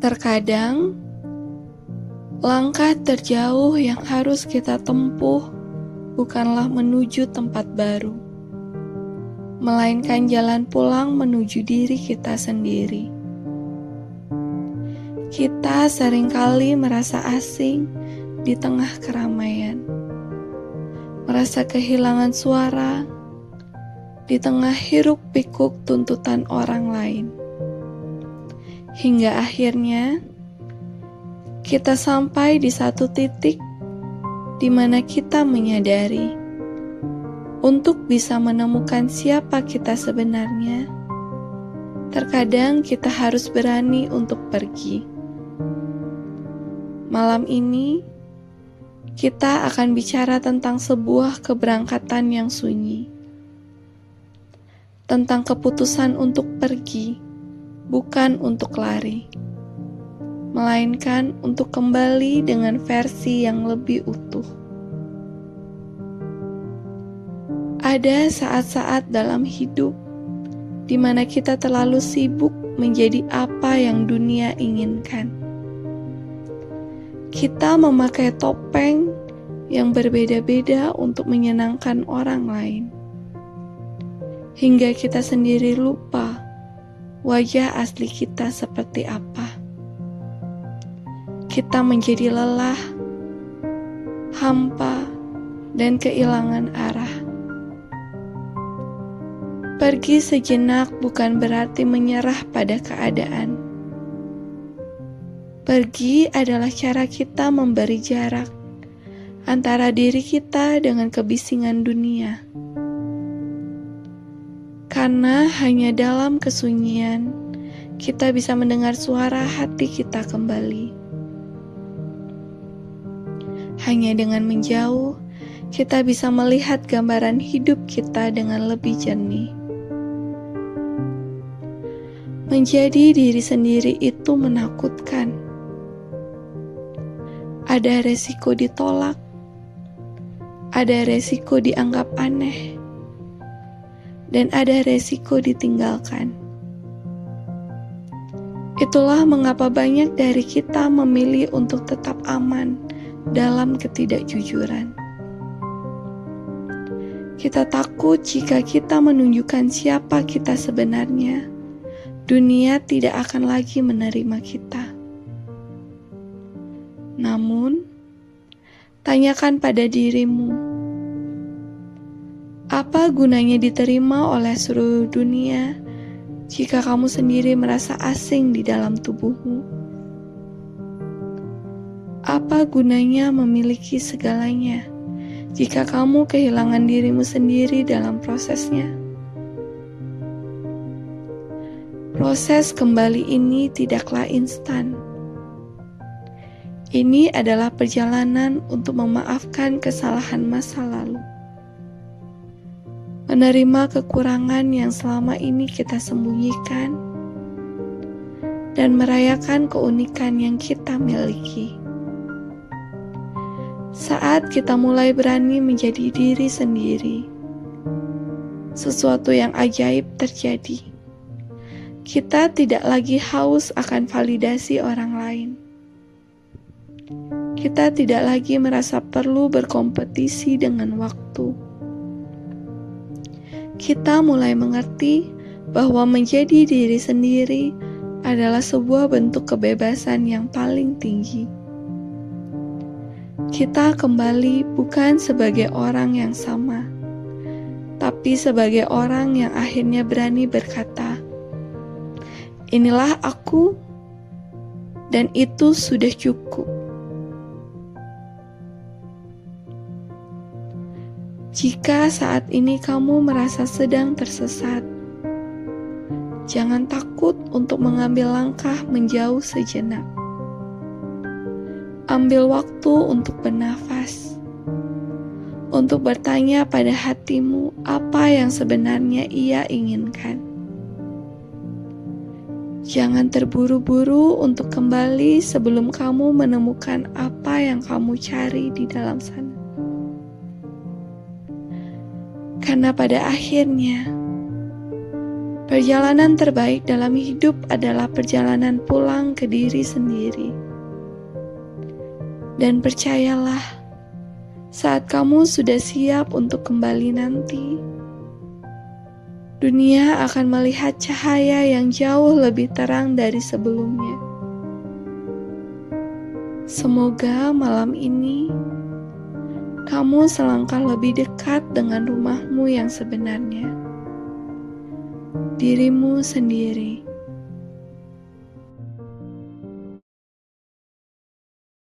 Terkadang, langkah terjauh yang harus kita tempuh bukanlah menuju tempat baru, melainkan jalan pulang menuju diri kita sendiri. Kita seringkali merasa asing di tengah keramaian, merasa kehilangan suara di tengah hiruk-pikuk tuntutan orang lain. Hingga akhirnya kita sampai di satu titik di mana kita menyadari untuk bisa menemukan siapa kita sebenarnya, terkadang kita harus berani untuk pergi. Malam ini, kita akan bicara tentang sebuah keberangkatan yang sunyi, tentang keputusan untuk pergi, bukan untuk lari, melainkan untuk kembali dengan versi yang lebih utuh. Ada saat-saat dalam hidup di mana kita terlalu sibuk menjadi apa yang dunia inginkan. Kita memakai topeng yang berbeda-beda untuk menyenangkan orang lain, hingga kita sendiri lupa wajah asli kita seperti apa. Kita menjadi lelah, hampa, dan kehilangan arah. Pergi sejenak bukan berarti menyerah pada keadaan. Pergi adalah cara kita memberi jarak antara diri kita dengan kebisingan dunia. Karena hanya dalam kesunyian kita bisa mendengar suara hati kita kembali. Hanya dengan menjauh, kita bisa melihat gambaran hidup kita dengan lebih jernih. Menjadi diri sendiri itu menakutkan. Ada resiko ditolak, ada resiko dianggap aneh, dan ada resiko ditinggalkan. Itulah mengapa banyak dari kita memilih untuk tetap aman dalam ketidakjujuran. Kita takut jika kita menunjukkan siapa kita sebenarnya, dunia tidak akan lagi menerima kita. Namun, tanyakan pada dirimu, apa gunanya diterima oleh seluruh dunia jika kamu sendiri merasa asing di dalam tubuhmu? Apa gunanya memiliki segalanya jika kamu kehilangan dirimu sendiri dalam prosesnya? Proses kembali ini tidaklah instan. Ini adalah perjalanan untuk memaafkan kesalahan masa lalu, menerima kekurangan yang selama ini kita sembunyikan, dan merayakan keunikan yang kita miliki. Saat kita mulai berani menjadi diri sendiri, sesuatu yang ajaib terjadi. Kita tidak lagi haus akan validasi orang lain. Kita tidak lagi merasa perlu berkompetisi dengan waktu. Kita mulai mengerti bahwa menjadi diri sendiri adalah sebuah bentuk kebebasan yang paling tinggi. Kita kembali bukan sebagai orang yang sama, tapi sebagai orang yang akhirnya berani berkata, "Inilah aku, dan itu sudah cukup." Jika saat ini kamu merasa sedang tersesat, jangan takut untuk mengambil langkah menjauh sejenak. Ambil waktu untuk bernafas, untuk bertanya pada hatimu apa yang sebenarnya ia inginkan. Jangan terburu-buru untuk kembali sebelum kamu menemukan apa yang kamu cari di dalam sana. Karena pada akhirnya, Perjalanan terbaik dalam hidup adalah perjalanan pulang ke diri sendiri. Dan percayalah, saat kamu sudah siap untuk kembali nanti, dunia akan melihat cahaya yang jauh lebih terang dari sebelumnya. Semoga malam ini kamu selangkah lebih dekat dengan rumahmu yang sebenarnya, dirimu sendiri.